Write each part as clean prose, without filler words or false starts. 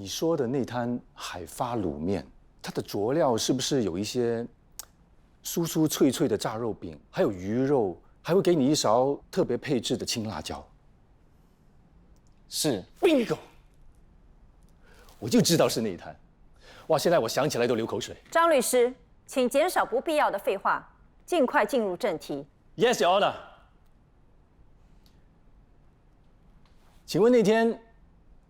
你说的那摊海发卤面，它的佐料是不是有一些酥酥脆脆的炸肉饼，还有鱼肉，还会给你一勺特别配制的青辣椒？是 bingo， 我就知道是那一摊。哇，现在我想起来都流口水。张律师，请减少不必要的废话，尽快进入正题。Yes, Your Honor。请问那天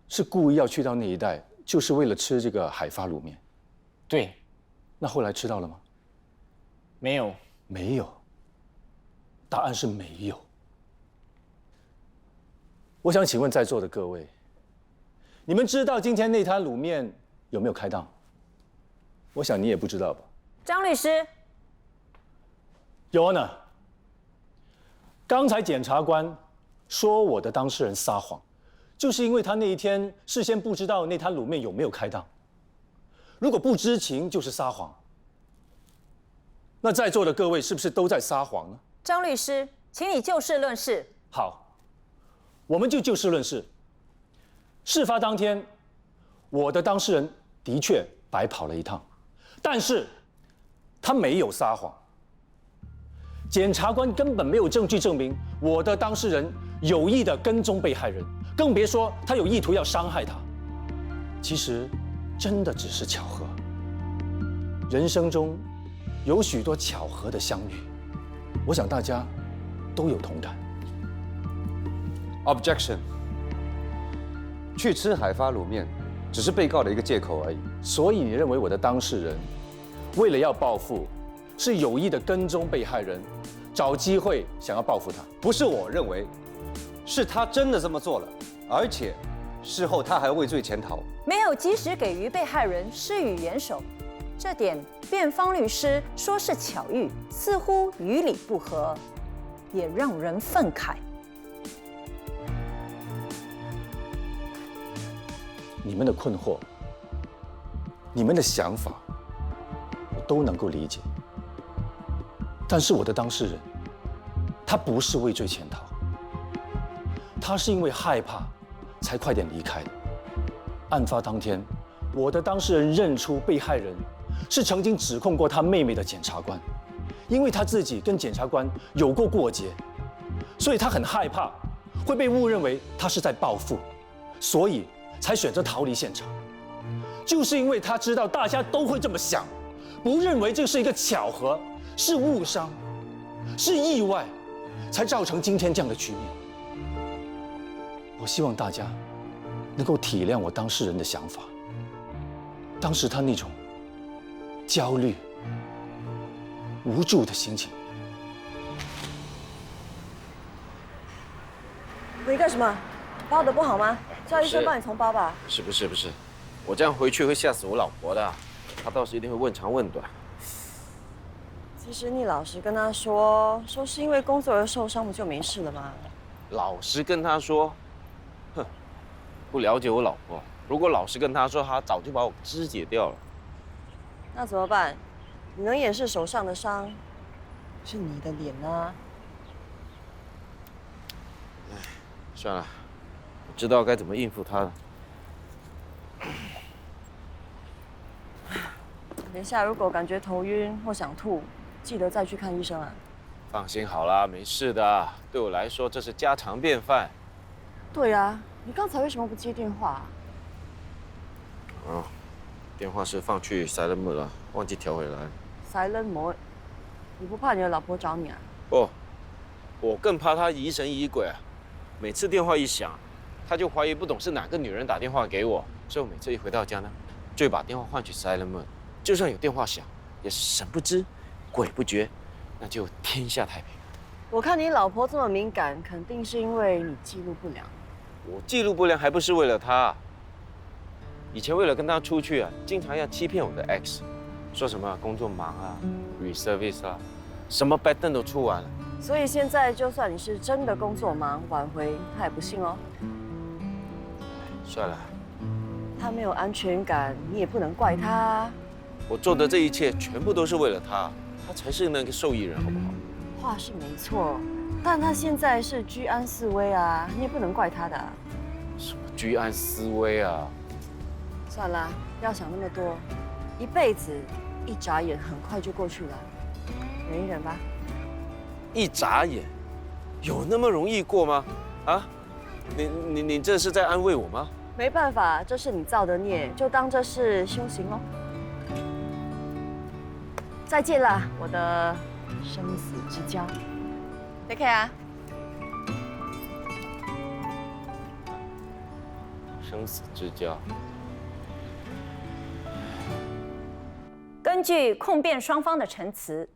是故意要去到那一带，就是为了吃这个海发卤面？对，那后来吃到了吗？没有。没有。答案是没有。我想请问在座的各位，你们知道今天那摊卤面有没有开档？我想你也不知道吧。张律师， Your Honor， 刚才检察官说我的当事人撒谎，就是因为他那一天事先不知道那摊卤面有没有开档。如果不知情就是撒谎，那在座的各位是不是都在撒谎呢？张律师，请你就事论事。好，我们就事论事。事发当天，我的当事人的确白跑了一趟，但是他没有撒谎。检察官根本没有证据证明我的当事人有意的跟踪被害人，更别说他有意图要伤害他。其实，真的只是巧合。人生中有许多巧合的相遇，我想大家都有同感。Objection。去吃海发卤面，只是被告的一个借口而已。所以你认为我的当事人为了要报复，是有意的跟踪被害人，找机会想要报复他？不是我认为，是他真的这么做了，而且事后他还畏罪潜逃。没有及时给予被害人施予援手，这点辩方律师说是巧遇，似乎与理不合，也让人愤慨。你们的困惑，你们的想法，我都能够理解。但是我的当事人，他不是畏罪潜逃，他是因为害怕才快点离开的。案发当天，我的当事人认出被害人是曾经指控过他妹妹的检察官，因为他自己跟检察官有过过节，所以他很害怕会被误认为他是在报复，所以才选择逃离现场。就是因为他知道大家都会这么想，不认为这是一个巧合，是误伤，是意外，才造成今天这样的局面。我希望大家能够体谅我当事人的想法。当时他那种焦虑、无助的心情。你干什么？包的不好吗？叫医生帮你重包吧。不是，我这样回去会吓死我老婆的，她到时一定会问长问短。其实你老实跟他说是因为工作而受伤，不就没事了吗？老实跟她说，哼，不了解我老婆。如果老实跟她说，她早就把我肢解掉了。那怎么办？你能掩饰手上的伤，是你的脸啊。算了，我知道该怎么应付她了。等一下，如果感觉头晕或想吐，记得再去看医生啊。放心好啦，没事的。对我来说，这是家常便饭。对啊，你刚才为什么不接电话？哦，电话是放去 silent mode 了，忘记调回来。Silent mode，你不怕你的老婆找你啊？不，我更怕她疑神疑鬼啊！每次电话一响，她就怀疑不懂是哪个女人打电话给我，所以我每次一回到家呢，就会把电话换去 silent mode。就算有电话响，也是神不知鬼不觉，那就天下太平。我看你老婆这么敏感，肯定是因为你记录不良。我记录不良还不是为了她？以前为了跟她出去啊，经常要欺骗我的 ex， 说什么工作忙啊、reservice 啊，什么 pattern 都出完了。所以现在就算你是真的工作忙挽回，他也不信哦。算了，他没有安全感，你也不能怪他啊。我做的这一切全部都是为了她，她才是那个受益人，好不好？话是没错，但他现在是居安思危啊，你也不能怪他的。什么居安思危啊？算了，不要想那么多，一辈子一眨眼很快就过去了，忍一忍吧。一眨眼，有那么容易过吗？啊，你这是在安慰我吗？没办法，这是你造的孽，就当这是修行咯。再见了，我的生死之交。Take care 啊！生死之交。根据控辩双方的陈词，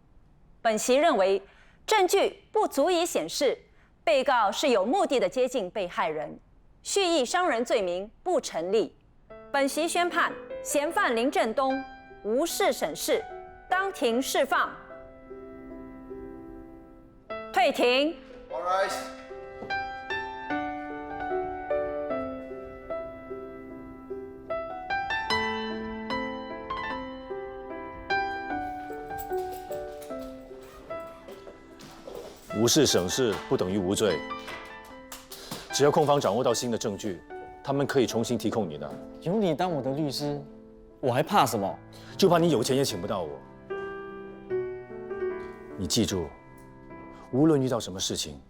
本席认为证据不足以显示被告是有目的的接近被害人，蓄意伤人罪名不成立。本席宣判嫌犯林振东无事审视，当庭释放。退庭。All right. 无事省事不等于无罪，只要控方掌握到新的证据，他们可以重新提控你的。有你当我的律师，我还怕什么？就怕你有钱也请不到我。你记住，无论遇到什么事情，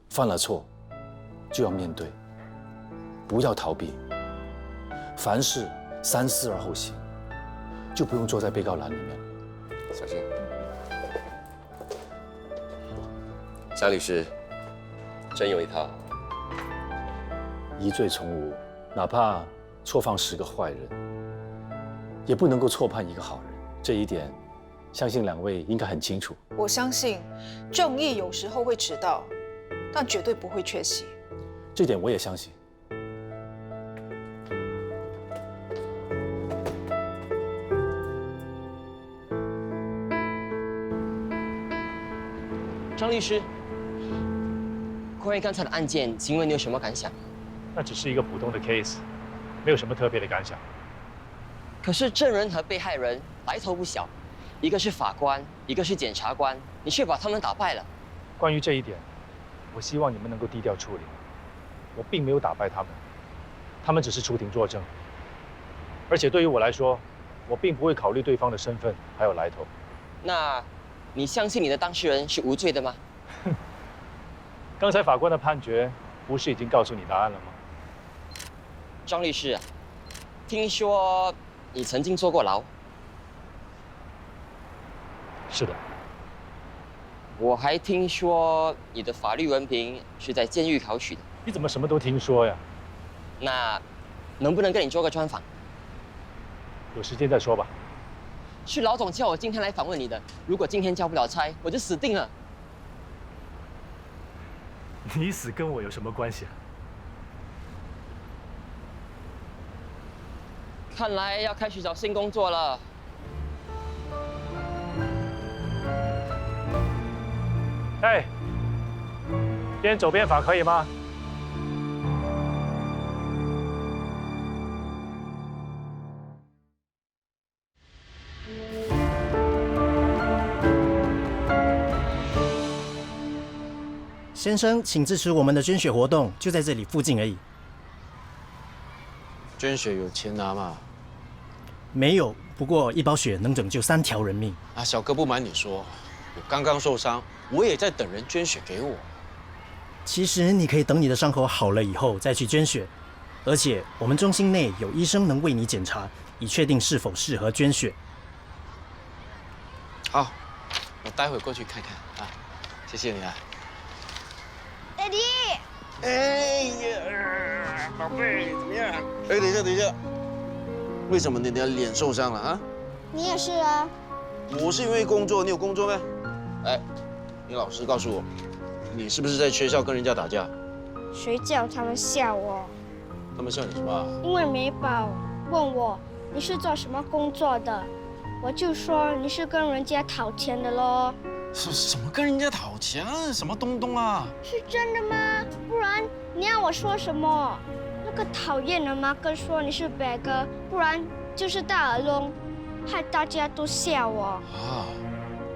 犯了错就要面对，不要逃避。凡事三思而后行，就不用坐在被告栏里面了。小心。夏律师，真有一套。疑罪从无，哪怕错放10个坏人，也不能够错判一个好人。这一点，相信两位应该很清楚。我相信，正义有时候会迟到，但绝对不会缺席。这点我也相信。张律师，关于刚才的案件，请问你有什么感想？那只是一个普通的 case， 没有什么特别的感想。可是证人和被害人来头不小，一个是法官，一个是检察官，你却把他们打败了。关于这一点，我希望你们能够低调处理。我并没有打败他们，他们只是出庭作证。而且对于我来说，我并不会考虑对方的身份还有来头。那，你相信你的当事人是无罪的吗？刚才法官的判决不是已经告诉你答案了吗？张律师，听说你曾经坐过牢。是的。我还听说你的法律文凭是在监狱考取的。你怎么什么都听说呀？那，能不能跟你做个专访？有时间再说吧。是老总叫我今天来访问你的。如果今天交不了差，我就死定了。你死跟我有什么关系啊？看来要开始找新工作了。哎，边走边访可以吗？先生，请支持我们的捐血活动，就在这里附近而已。捐血有钱拿嘛？没有，不过1包血能拯救3条人命。啊，小哥不瞒你说，我刚刚受伤，我也在等人捐血给我。其实你可以等你的伤口好了以后再去捐血，而且我们中心内有医生能为你检查，以确定是否适合捐血。好，我待会过去看看啊，谢谢你啊。爹地，哎呀，宝贝，怎么样？哎，等一下，等一下，为什么你的脸受伤了啊？你也是啊。我是因为工作，你有工作吗？哎，你老实告诉我，你是不是在学校跟人家打架？谁叫他们吓我？他们笑你什么啊？因为美宝问我你是做什么工作的，我就说你是跟人家讨钱的咯。什么跟人家讨钱？什么东东啊？是真的吗？不然你要我说什么？那个讨厌的马哥说你是白哥，不然就是大耳窿，害大家都笑我。啊，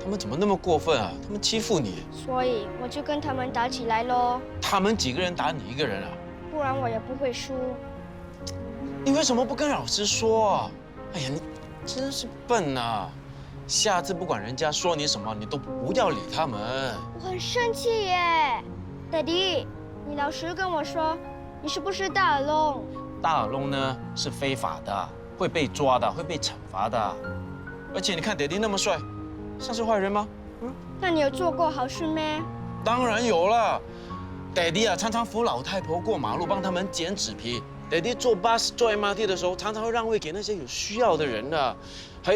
他们怎么那么过分啊？他们欺负你，所以我就跟他们打起来咯。他们几个人打你一个人啊？不然我也不会输。你为什么不跟老师说？哎呀，你真是笨啊！下次不管人家说你什么，你都不要理他们。我很生气耶，Daddy，你老实跟我说，你是不是大耳窿？大耳窿呢是非法的，会被抓的，会被惩罚的。而且你看爹地那么帅，像是坏人吗？那你有做过好事没？当然有了。爹地啊，常常扶老太婆过马路，帮他们捡纸皮。爹地坐巴士、坐 MRT 的时候，常常会让位给那些有需要的人的。还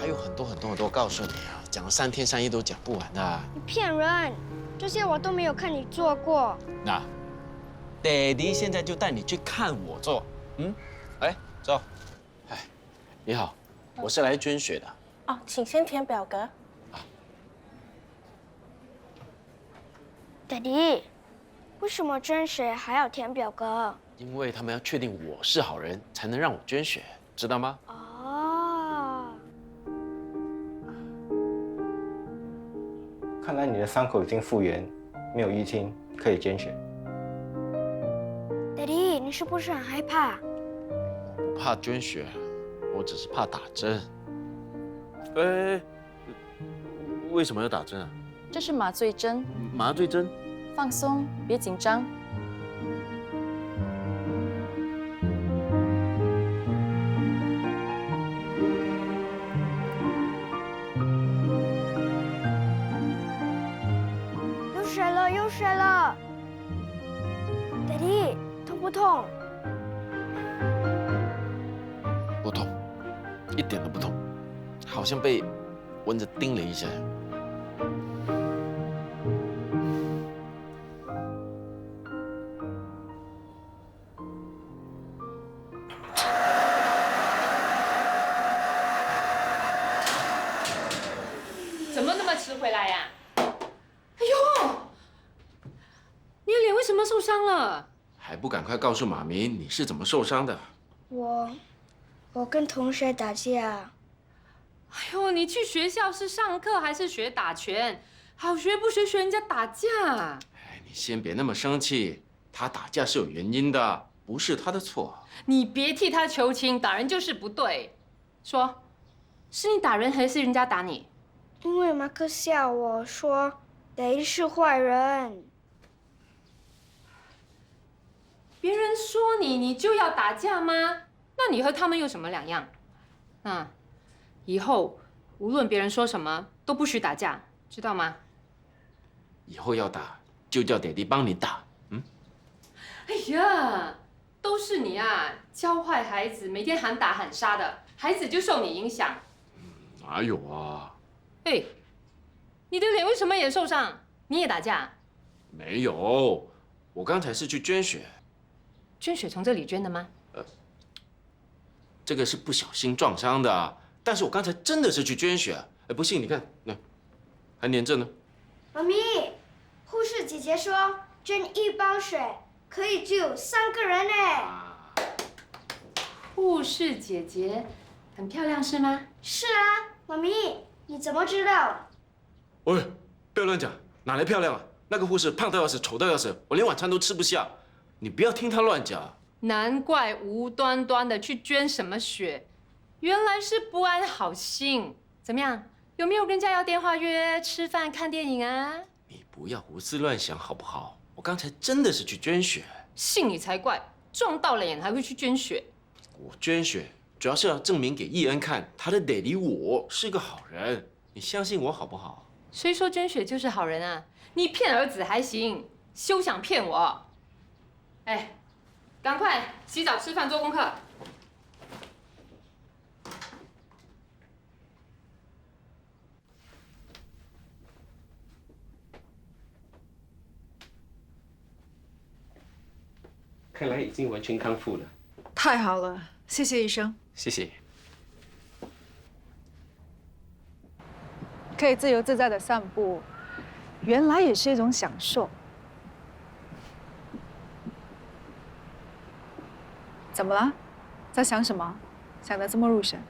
有很多，告诉你啊，讲了3天3夜都讲不完的。你骗人，这些我都没有看你做过。那，爹地现在就带你去看我做。来走。哎，你好，我是来捐血的。哦，请先填表格。Daddy， 为什么捐血还要填表格？因为他们要确定我是好人，才能让我捐血，知道吗？看来你的伤口已经复原，没有淤青，可以捐血。Daddy， 你是不是很害怕？我不怕捐血，我只是怕打针。为什么要打针啊？这是麻醉针。麻醉针？放松，别紧张。有水了 ，Daddy， 痛不痛？不痛，一点都不痛，好像被蚊子叮了一下。怎么那么迟回来呀？哎呦！你的脸为什么受伤了？还不赶快告诉妈咪你是怎么受伤的？我跟同学打架。哎呦，你去学校是上课还是学打拳？好学不学学人家打架？哎，你先别那么生气，他打架是有原因的，不是他的错。你别替他求情，打人就是不对。说，是你打人还是人家打你？因为马克笑我说Daddy是坏人。别人说你就要打架吗？那你和他们有什么两样？以后无论别人说什么都不许打架，知道吗？以后要打就叫爹地帮你打。哎呀，都是你啊，教坏孩子，每天喊打喊杀的，孩子就受你影响。哪有啊？哎，你的脸为什么也受伤？你也打架？没有，我刚才是去捐血。捐血从这里捐的吗？这个是不小心撞伤的，但是我刚才真的是去捐血。哎，不信你看，那还粘着呢。妈咪，护士姐姐说捐1包水可以救3个人呢。护士姐姐很漂亮是吗？是啊，妈咪，你怎么知道？喂，不要乱讲，哪来漂亮啊？那个护士胖到要死，丑到要死，我连晚餐都吃不下。你不要听她乱讲。难怪无端端的去捐什么血，原来是不安好心。怎么样？有没有跟人家要电话约吃饭看电影啊？你不要胡思乱想好不好？我刚才真的是去捐血。信你才怪，撞到了眼还会去捐血。我捐血主要是要证明给义恩看，他的爹地我是个好人。你相信我好不好？谁说捐血就是好人啊？你骗儿子还行，休想骗我！哎。赶快洗澡、吃饭、做功课。看来已经完全康复了。太好了，谢谢医生。谢谢。可以自由自在的散步，原来也是一种享受。怎么了？在想什么？想得这么入神？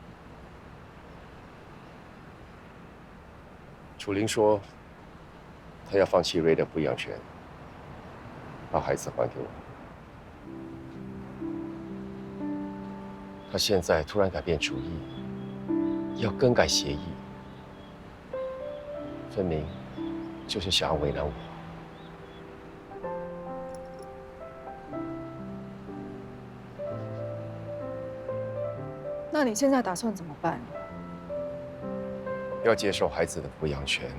楚玲说，她要放弃瑞的抚养权，把孩子还给我。他现在突然改变主意，要更改协议，分明就是想要为难我。那你现在打算怎么办？要接受孩子的抚养权，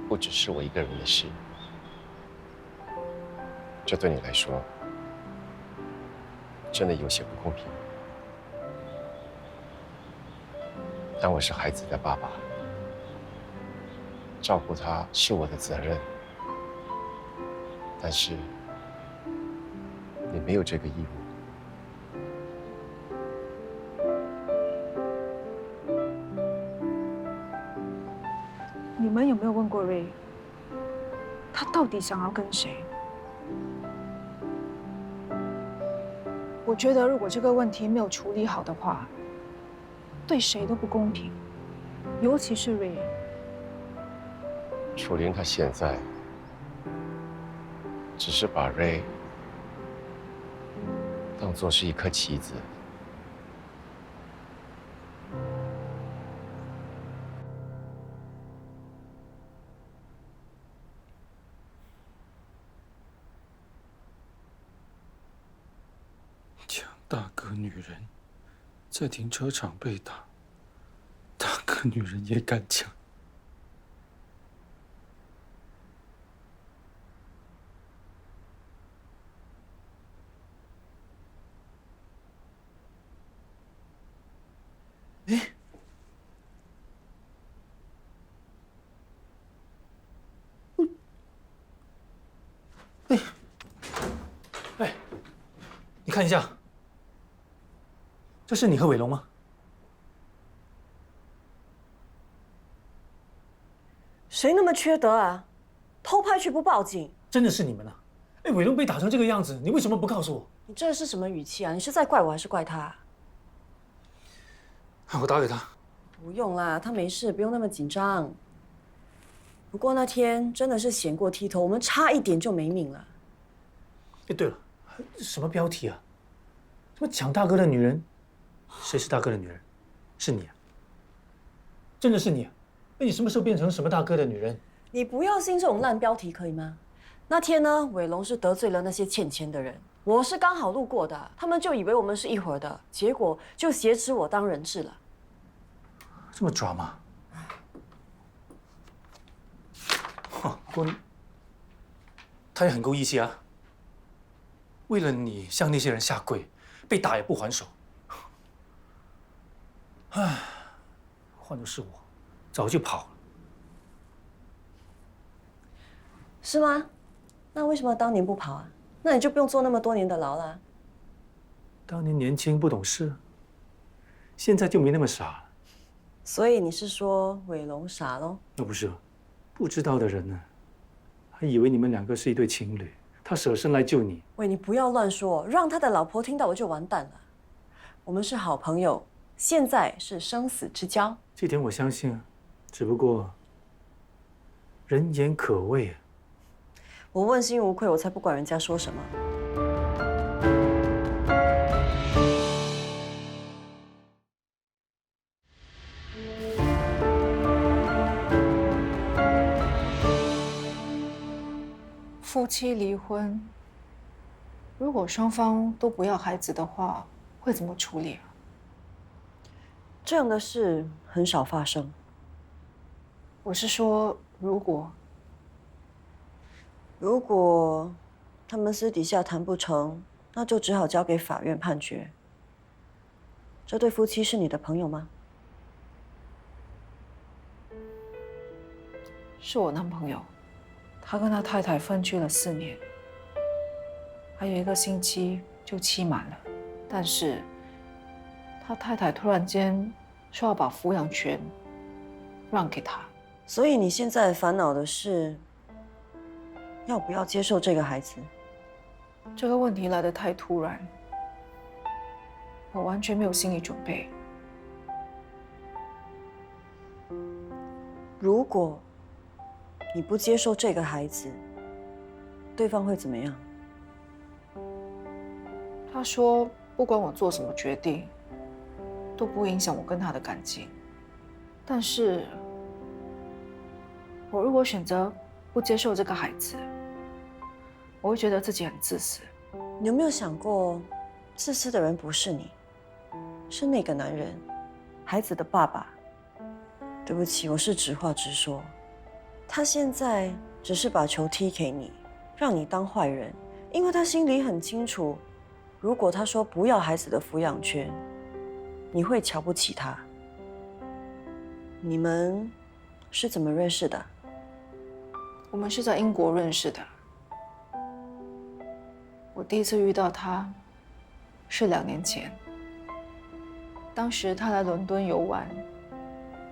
不只是我一个人的事。这对你来说，真的有些不公平。但我是孩子的爸爸，照顾他是我的责任。但是，你没有这个义务。你们有没有问过瑞，他到底想要跟谁？我觉得如果这个问题没有处理好的话，对谁都不公平，尤其是瑞。楚林他现在只是把瑞当作是一颗棋子。大个女人在停车场被打，大个女人也敢抢。哎，你看一下。这是你和伟龙吗？谁那么缺德啊？偷拍却不报警？真的是你们啊！哎，伟龙被打成这个样子，你为什么不告诉我？你这是什么语气啊？你是在怪我还是怪他？我打给他。不用啦，他没事，不用那么紧张。不过那天真的是嫌过剃头，我们差一点就没命了。哎，对了，什么标题啊？什么抢大哥的女人？谁是大哥的女人？是你啊！真的是你啊！那你什么时候变成什么大哥的女人？你不要信这种烂标题可以吗？那天呢，伟龙是得罪了那些欠钱的人，我是刚好路过的，他们就以为我们是一伙的，结果就挟持我当人质了。这么抓吗？不过他也很够义气啊！为了你向那些人下跪，被打也不还手。唉，换作是我，早就跑了。是吗？那为什么当年不跑啊？那你就不用坐那么多年的牢啦。当年年轻不懂事，现在就没那么傻了。所以你是说伟龙傻喽？那不是，不知道的人呢，还以为你们两个是一对情侣，他舍身来救你。喂，你不要乱说，让他的老婆听到我就完蛋了。我们是好朋友。现在是生死之交，这点我相信啊，只不过人言可畏啊。我问心无愧，我才不管人家说什么。夫妻离婚，如果双方都不要孩子的话，会怎么处理啊？这样的事很少发生。我是说，如果他们私底下谈不成，那就只好交给法院判决。这对夫妻是你的朋友吗？是我男朋友，他跟他太太分居了4年，还有1个星期就期满了，但是他太太突然间说要把抚养权让给他。所以你现在烦恼的是要不要接受这个孩子？这个问题来得太突然，我完全没有心理准备。如果你不接受这个孩子，对方会怎么样？他说不管我做什么决定，都不会影响我跟他的感情。但是，我如果选择不接受这个孩子，我会觉得自己很自私。你有没有想过，自私的人不是你，是那个男人，孩子的爸爸。对不起，我是直话直说，他现在只是把球踢给你，让你当坏人，因为他心里很清楚，如果他说不要孩子的抚养权，你会瞧不起他。你们是怎么认识的？我们是在英国认识的。我第一次遇到他是2年前，当时他来伦敦游玩，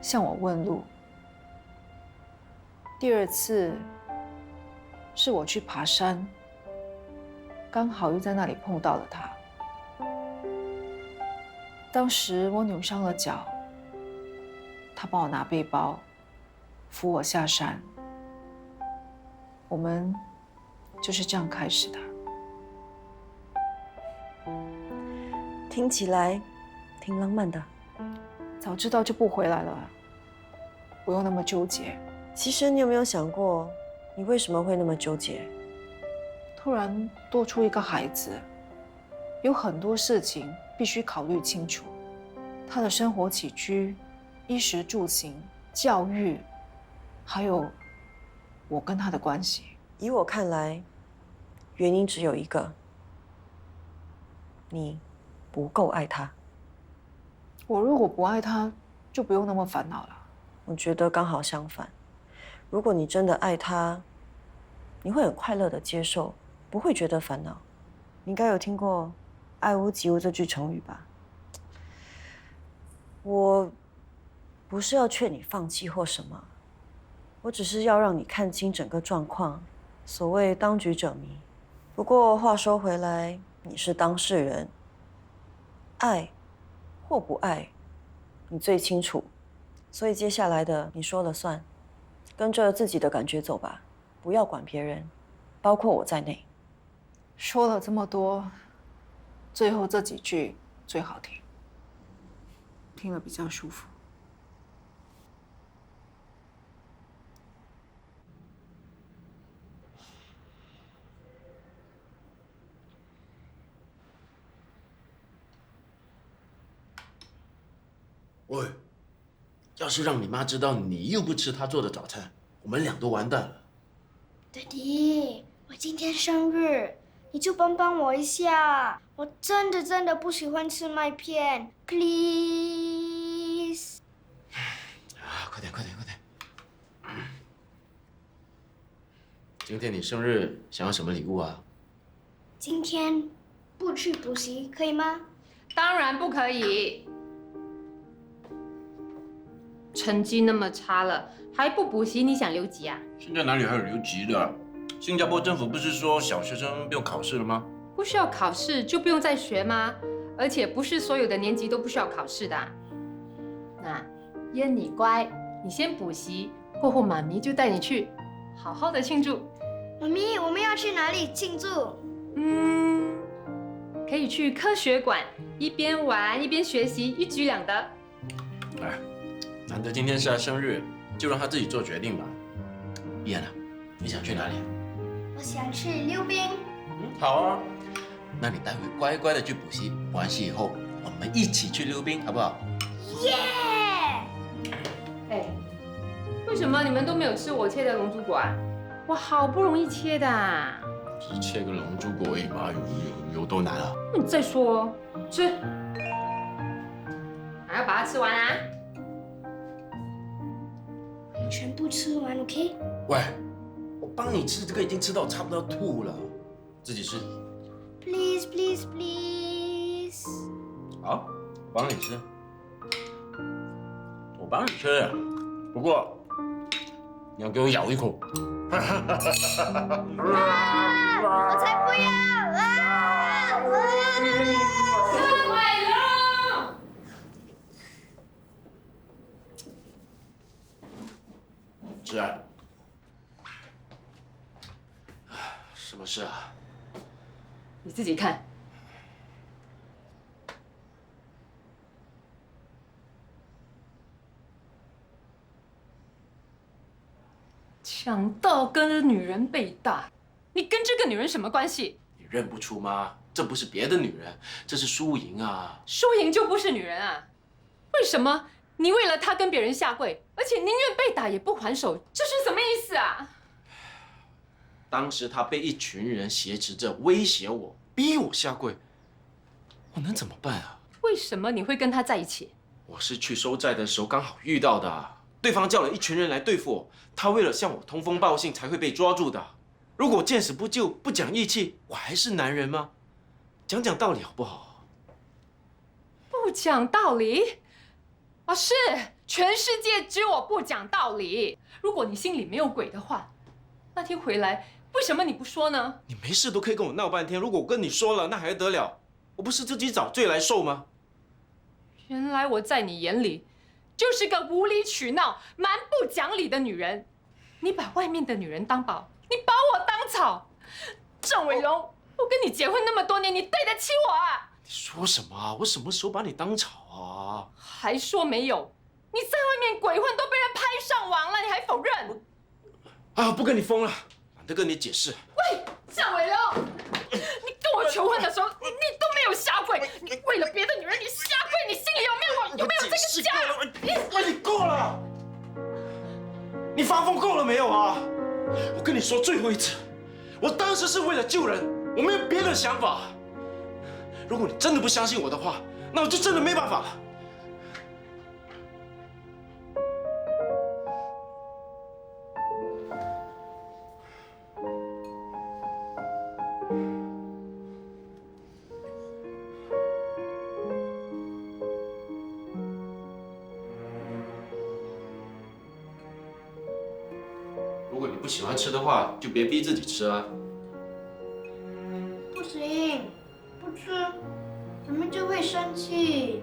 向我问路。第2次是我去爬山，刚好又在那里碰到了他。当时我扭伤了脚，他帮我拿背包，扶我下山。我们就是这样开始的。听起来挺浪漫的。早知道就不回来了，不用那么纠结。其实你有没有想过，你为什么会那么纠结？突然多出一个孩子，有很多事情必须考虑清楚。他的生活起居、衣食住行、教育，还有我跟他的关系。以我看来，原因只有一个：你不够爱他。我如果不爱他，就不用那么烦恼了。我觉得刚好相反。如果你真的爱他，你会很快乐的接受，不会觉得烦恼。你应该有听过“爱屋及乌”这句成语吧？我不是要劝你放弃或什么，我只是要让你看清整个状况。所谓当局者迷。不过话说回来，你是当事人，爱或不爱，你最清楚。所以接下来的你说了算，跟着自己的感觉走吧，不要管别人，包括我在内。说了这么多，最后这几句最好听，听了比较舒服。喂，要是让你妈知道你又不吃她做的早餐，我们俩都完蛋了。爹地，我今天生日，你就帮帮我一下，我真的不喜欢吃麦片 ，please。啊，快点！今天你生日，想要什么礼物啊？今天不去补习可以吗？当然不可以。成绩那么差了，还不补习，你想留级啊？现在哪里还有留级的？新加坡政府不是说小学生不用考试了吗？不需要考试就不用再学吗？而且不是所有的年级都不需要考试的。那燕你乖，你先补习，过后妈咪就带你去好好的庆祝。妈咪，我们要去哪里庆祝？可以去科学馆，一边玩一边学习，一举两得。哎，难得今天是他生日，就让他自己做决定吧。伊安啊，你想去哪里？我想去溜冰。好啊，那你待会乖乖的去补习，补完习以后，我们一起去溜冰，好不好？耶！哎，为什么你们都没有吃我切的龙珠果啊？我好不容易切的啊。只是切个龙珠果而已嘛，有多难啊？你再说，吃，还要把它吃完啊！全部吃完 ，OK？ 喂，我帮你吃，这个已经吃到差不多要吐了，自己吃。Please。好，我帮你吃，不过你要给我咬一口。我才不要！快乐！芷安，什么事啊？你自己看。长大跟女人被打，你跟这个女人什么关系？你认不出吗？这不是别的女人，这是输赢啊！输赢就不是女人啊？为什么你为了她跟别人下跪，而且宁愿被打也不还手？这是什么意思啊？当时她被一群人挟持着威胁我，逼我下跪，我能怎么办啊？为什么你会跟她在一起？我是去收债的时候刚好遇到的，对方叫了一群人来对付我，他为了向我通风报信才会被抓住的。如果我见死不救，不讲义气，我还是男人吗？讲讲道理好不好？不讲道理？啊，是，全世界只有我不讲道理。如果你心里没有鬼的话，那天回来为什么你不说呢？你没事都可以跟我闹半天，如果我跟你说了，那还得了？我不是自己找罪来受吗？原来我在你眼里就是个无理取闹、蛮不讲理的女人。你把外面的女人当宝，你把我当草。郑伟龙，我跟你结婚那么多年，你对得起我啊？你说什么啊？我什么时候把你当草啊？还说没有？你在外面鬼混都被人拍上网了，你还否认？啊，不跟你疯了，懒得跟你解释。喂，郑伟龙，你跟我求婚的时候，你都没有下跪，你为了别的女人你下跪，你心里有没有这个家？喂，你够了！你发疯够了没有啊？我跟你说最后一次，我当时是为了救人，我没有别的想法。如果你真的不相信我的话，那我就真的没办法了。如果你不喜欢吃的话，就别逼自己吃啊。不行，不吃，妈妈就会生气。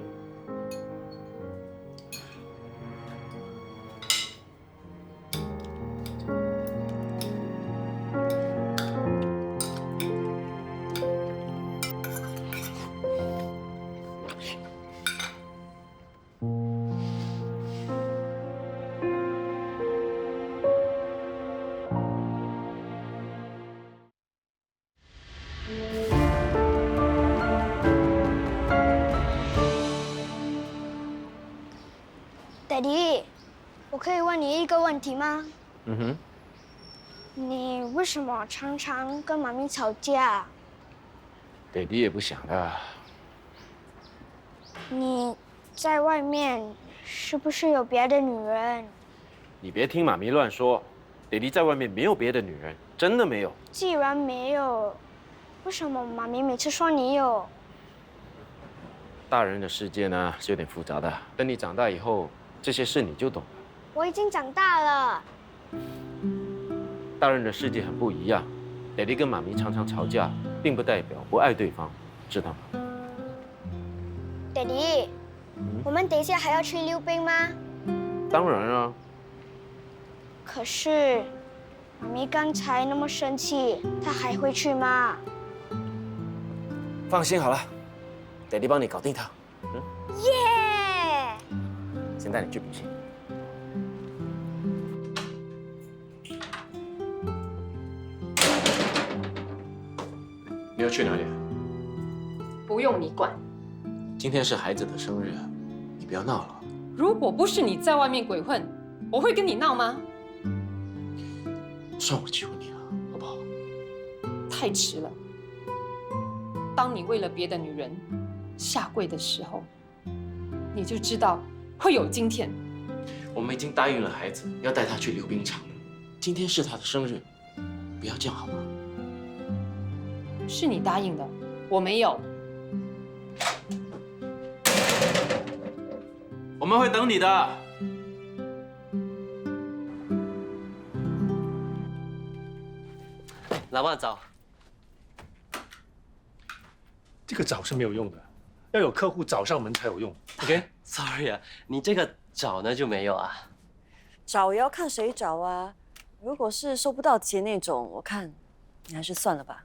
Daddy， 我可以问你一个问题吗？嗯哼。你为什么常常跟妈咪吵架？爹地也不想的。你在外面是不是有别的女人？你别听妈咪乱说，爹地在外面没有别的女人，真的没有。既然没有，为什么妈咪每次说你有？大人的世界呢是有点复杂的，等你长大以后，这些事你就懂了。我已经长大了。大人的世界很不一样，爹地跟妈咪常常吵架，并不代表不爱对方，知道吗？爹地，我们等一下还要去溜冰吗？当然啊。可是，妈咪刚才那么生气，她还会去吗？放心好了，爹地帮你搞定他。耶！先带你去补习。你要去哪里？不用你管。今天是孩子的生日，你不要闹了。如果不是你在外面鬼混，我会跟你闹吗？算我求你了，好不好？太迟了。当你为了别的女人下跪的时候，你就知道会有今天。我们已经答应了孩子，要带他去溜冰场。今天是他的生日，不要这样好吗？是你答应的，我没有。我们会等你的。老爸早。这个找是没有用的，要有客户找上门才有用。OK？Sorry 啊，你这个找呢就没有啊。找也要看谁找啊。如果是收不到钱那种，我看你还是算了吧。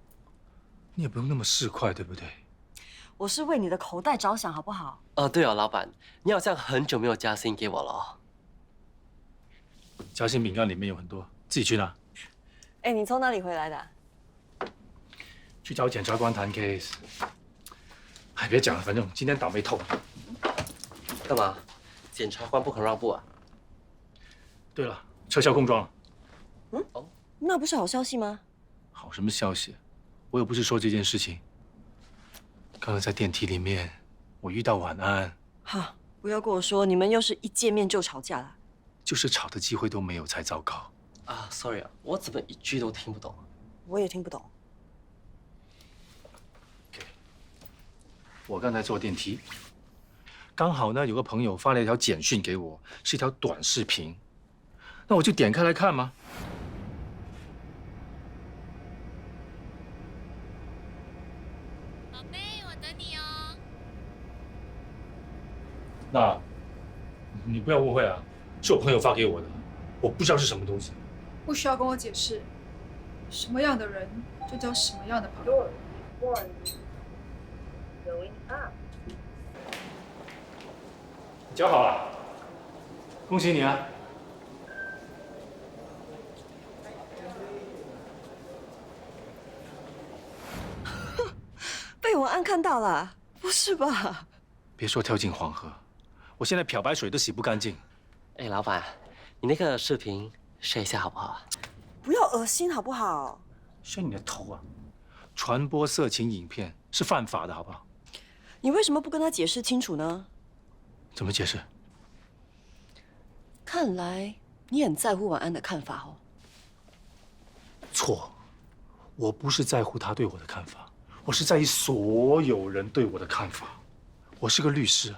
你也不用那么市侩，对不对？我是为你的口袋着想，好不好？对哦，老板，你好像很久没有夹心给我了哦。夹心饼干里面有很多自己去拿。哎，你从哪里回来的啊？去找检察官谈 case。哎，别讲了，反正今天倒霉透了。干嘛？检察官不肯让步啊？对了，撤销控状了。那不是好消息吗？好什么消息？我又不是说这件事情。刚才在电梯里面，我遇到晚安，哈，不要跟我说你们又是一见面就吵架了。就是吵的机会都没有才糟糕。啊，sorry 啊，我怎么一句都听不懂？我也听不懂。我刚才坐电梯，刚好呢有个朋友发了一条简讯给我，是一条短视频，那我就点开来看嘛。宝贝，我等你哦。那，你不要误会啊，是我朋友发给我的，我不知道是什么东西。不需要跟我解释，什么样的人就交什么样的朋友。脚好了，恭喜你啊！被晚安看到了，不是吧？别说跳进黄河，我现在漂白水都洗不干净。哎，老板，你那个视频share一下好不好啊？不要恶心好不好？share你的头啊！传播色情影片是犯法的，好不好？你为什么不跟他解释清楚呢？怎么解释？看来你很在乎晚安的看法哦。错，我不是在乎他对我的看法，我是在意所有人对我的看法。我是个律师，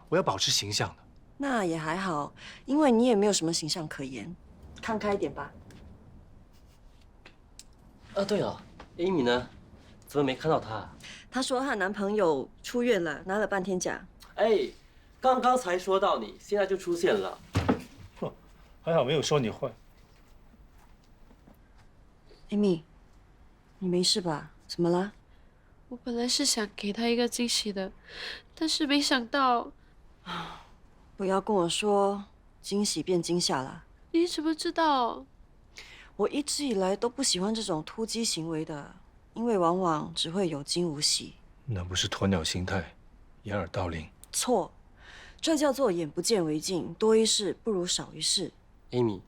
我要保持形象的。那也还好，因为你也没有什么形象可言，看开一点吧。啊，对了，Amy 呢？怎么没看到她？她说她男朋友出院了，拿了半天假。哎，刚刚才说到你，现在就出现了。哼，还好没有说你坏。Amy，你没事吧？怎么了？我本来是想给他一个惊喜的，但是没想到……不要跟我说惊喜变惊吓了。你怎么知道？我一直以来都不喜欢这种突击行为的，因为往往只会有惊无喜。那不是鸵鸟心态，掩耳盗铃。错，这叫做眼不见为净，多一事不如少一事。Amy，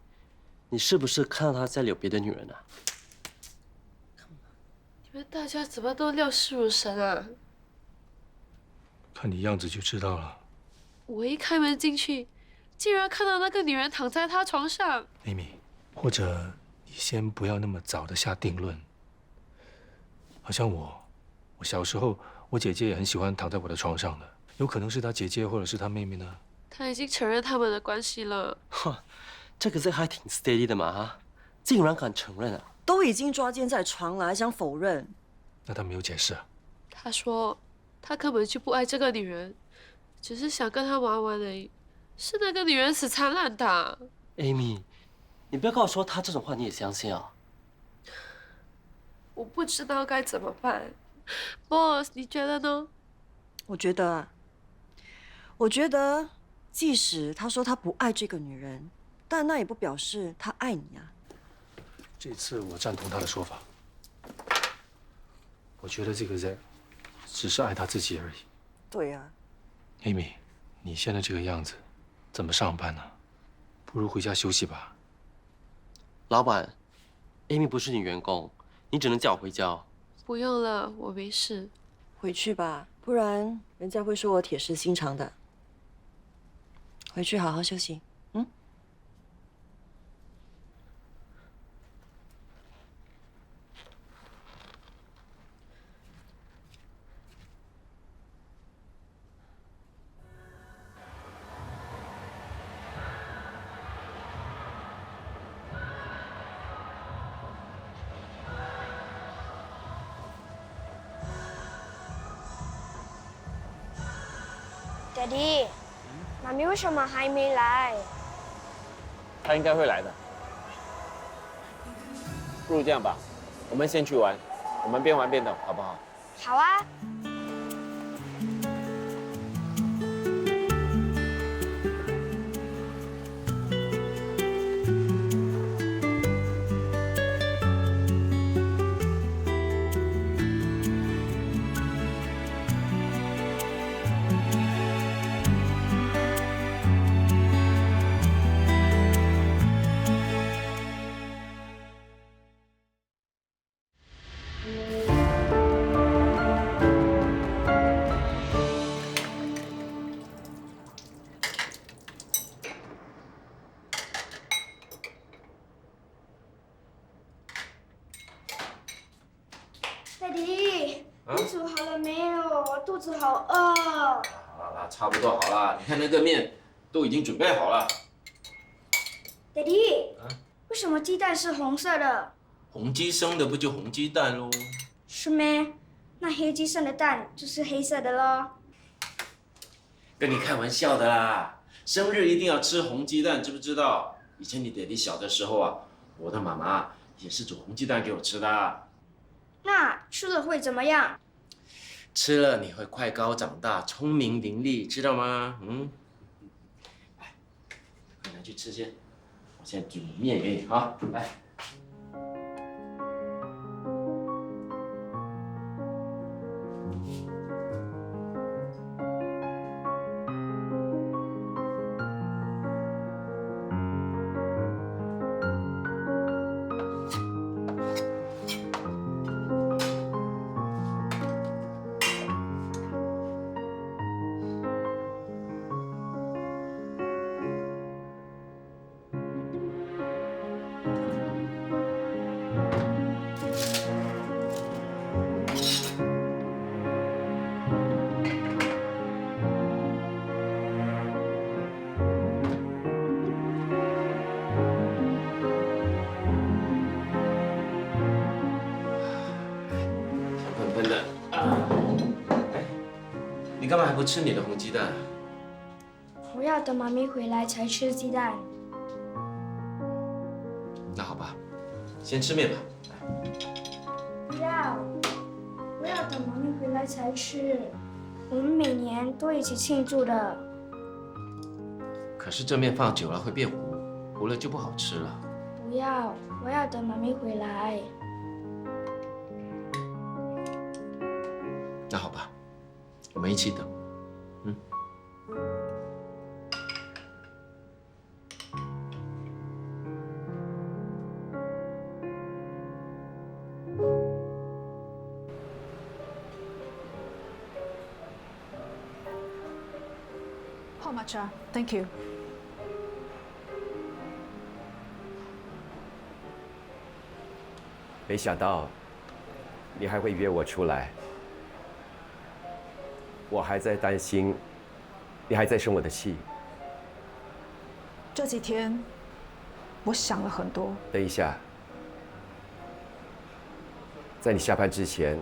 你是不是看到他在有别的女人啊？你们大家怎么都料事如神啊？看你样子就知道了。我一开门进去，竟然看到那个女人躺在他床上。Amy，或者你先不要那么早的下定论。好像我小时候，我姐姐也很喜欢躺在我的床上的，有可能是她姐姐或者是她妹妹呢。他已经承认他们的关系了。哈，这个人还挺 steady 的嘛哈，竟然敢承认啊！都已经抓奸在床了，还想否认？那他没有解释啊？他说他根本就不爱这个女人，只是想跟她玩玩而已。是那个女人死缠烂打。Amy，你不要跟我说他这种话你也相信啊？我不知道该怎么办。Boss， 你觉得呢？我觉得，即使他说他不爱这个女人，但那也不表示他爱你啊。这次我赞同他的说法。我觉得这个人只是爱他自己而已。对呀。Amy，你现在这个样子，怎么上班呢？不如回家休息吧。老板 ，Amy 不是你员工，你只能叫我回家哦。不用了，我没事。回去吧，不然人家会说我铁石心肠的。回去好好休息。Daddy，妈咪为什么还没来？他应该会来的。不如这样吧，我们先去玩，我们边玩边等，好不好？好啊。你煮好了没有？我肚子好饿。好了，差不多好了。你看那个面都已经准备好了。爹地，为什么鸡蛋是红色的？红鸡生的不就红鸡蛋喽？是咩？那黑鸡生的蛋就是黑色的咯。跟你开玩笑的啦。生日一定要吃红鸡蛋，知不知道？以前你爹地小的时候啊，我的妈妈也是煮红鸡蛋给我吃的。那吃了会怎么样？吃了你会快高长大，聪明伶俐，知道吗？来，快拿去吃先。我现在煮面给你啊，来。你干嘛还不吃你的红鸡蛋？我要等妈咪回来才吃鸡蛋。那好吧，先吃面吧。不要，我要等妈咪回来才吃。我们每年都一起庆祝的。可是这面放久了会变糊，糊了就不好吃了。不要，我要等妈咪回来。那好吧，我们一起等。How much? Thank you. 没想到你还会约我出来，我还在担心，你还在生我的气。这几天我想了很多。等一下，在你下班之前，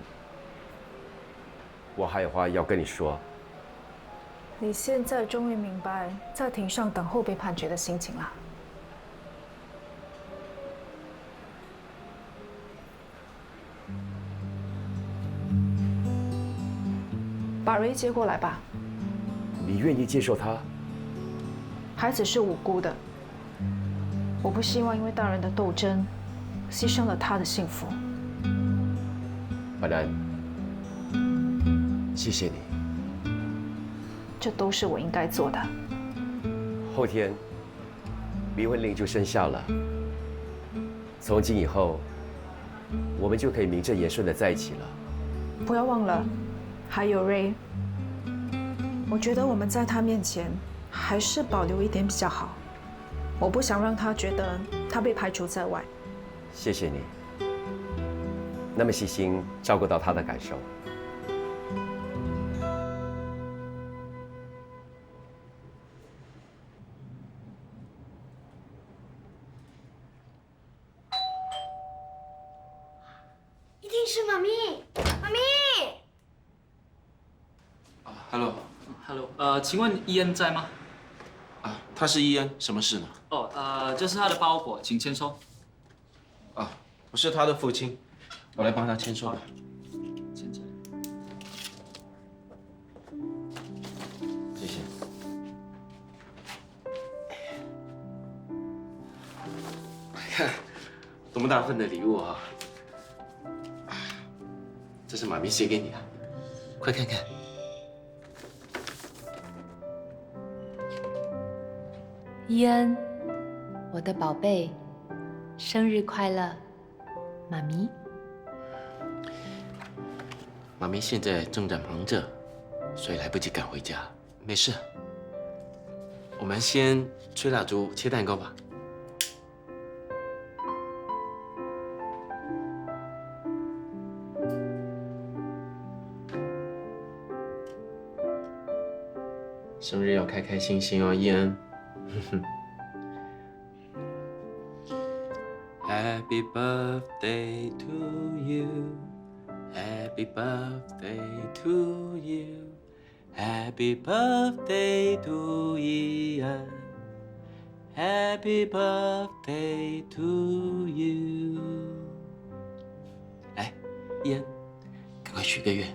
我还有话要跟你说。你现在终于明白在庭上等候被判决的心情了。把瑞接过来吧。你愿意接受他？孩子是无辜的，我不希望因为大人的斗争，牺牲了他的幸福。本兰，谢谢你。这都是我应该做的。后天，离婚令就生效了。从今以后，我们就可以名正言顺的在一起了。不要忘了，还有 Ray。我觉得我们在他面前还是保留一点比较好。我不想让他觉得他被排除在外。谢谢你，那么细心照顾到他的感受。一定是妈咪，妈咪。Hello，请问伊恩在吗？他是伊恩，什么事呢？这是他的包裹，请签收。我是他的父亲，我来帮他签收吧。谢谢。看，多么大份的礼物啊！这是妈咪写给你的，快看看。伊恩，我的宝贝，生日快乐，妈咪。妈咪现在正在忙着，所以来不及赶回家。没事，我们先吹蜡烛、切蛋糕吧。生日要开开心心哦，伊恩。Happy birthday to you, Happy birthday to you, Happy birthday to Ian, Happy birthday to you。来，伊恩，赶快许个愿。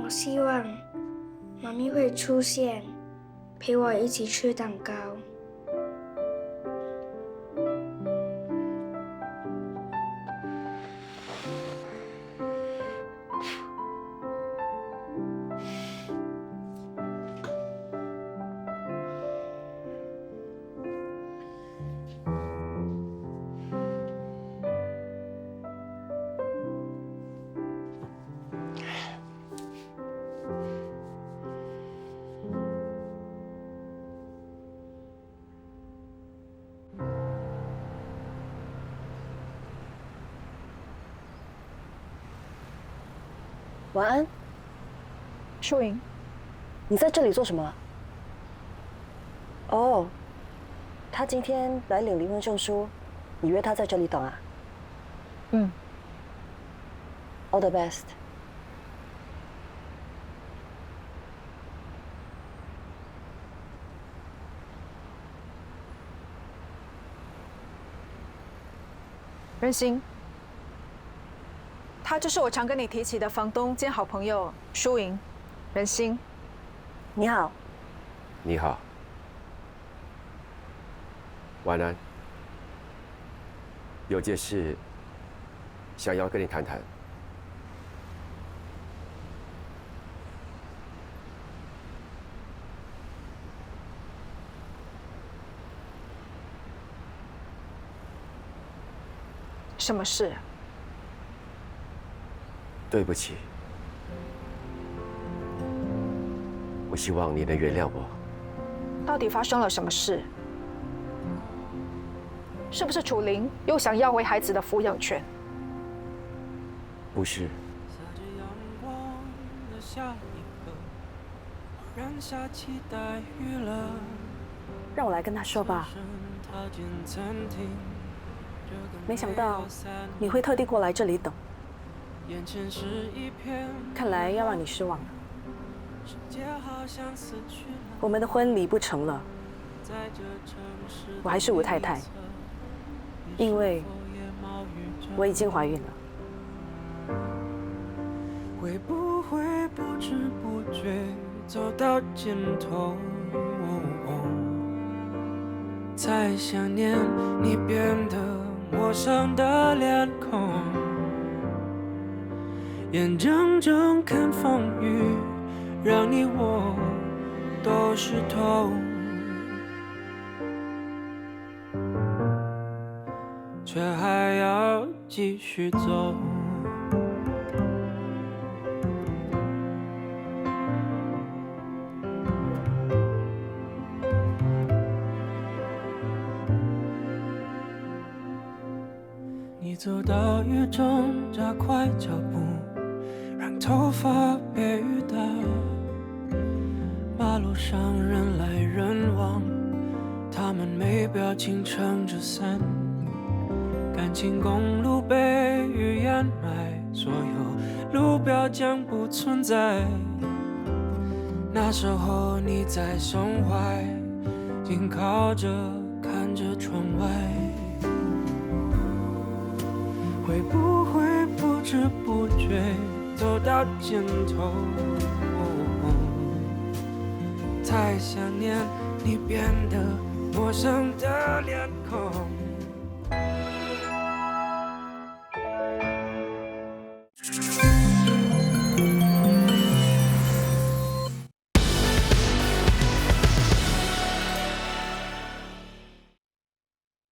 我希望妈咪会出现，陪我一起吃蛋糕。晚安，淑莹，你在这里做什么？哦，他今天来领离婚证书，你约他在这里等啊？嗯。All the best。任心。他就是我常跟你提起的房东兼好朋友淑莹，任心。你好。你好。晚安。有件事想要跟你谈谈。什么事？对不起，我希望你能原谅我。到底发生了什么事？是不是楚林又想要回孩子的抚养权？不是。让我来跟他说吧。没想到你会特地过来这里等。看来要让你失望了。我们的婚礼不成了，我还是吴太太，因为我已经怀孕了。会不会不知不觉走到尽头？才想念你变得陌生的脸孔。眼睁睁看风雨，让你我都湿透，却还要继续走。你走到雨中，加快脚步。头发别雨打，马路上人来人往，他们没表情撑着伞。感情公路被雨掩埋，所有路标将不存在。那时候你在胸怀，紧靠着看着窗外，会不会不知不觉走到尽头，太想念你变得陌生的脸孔。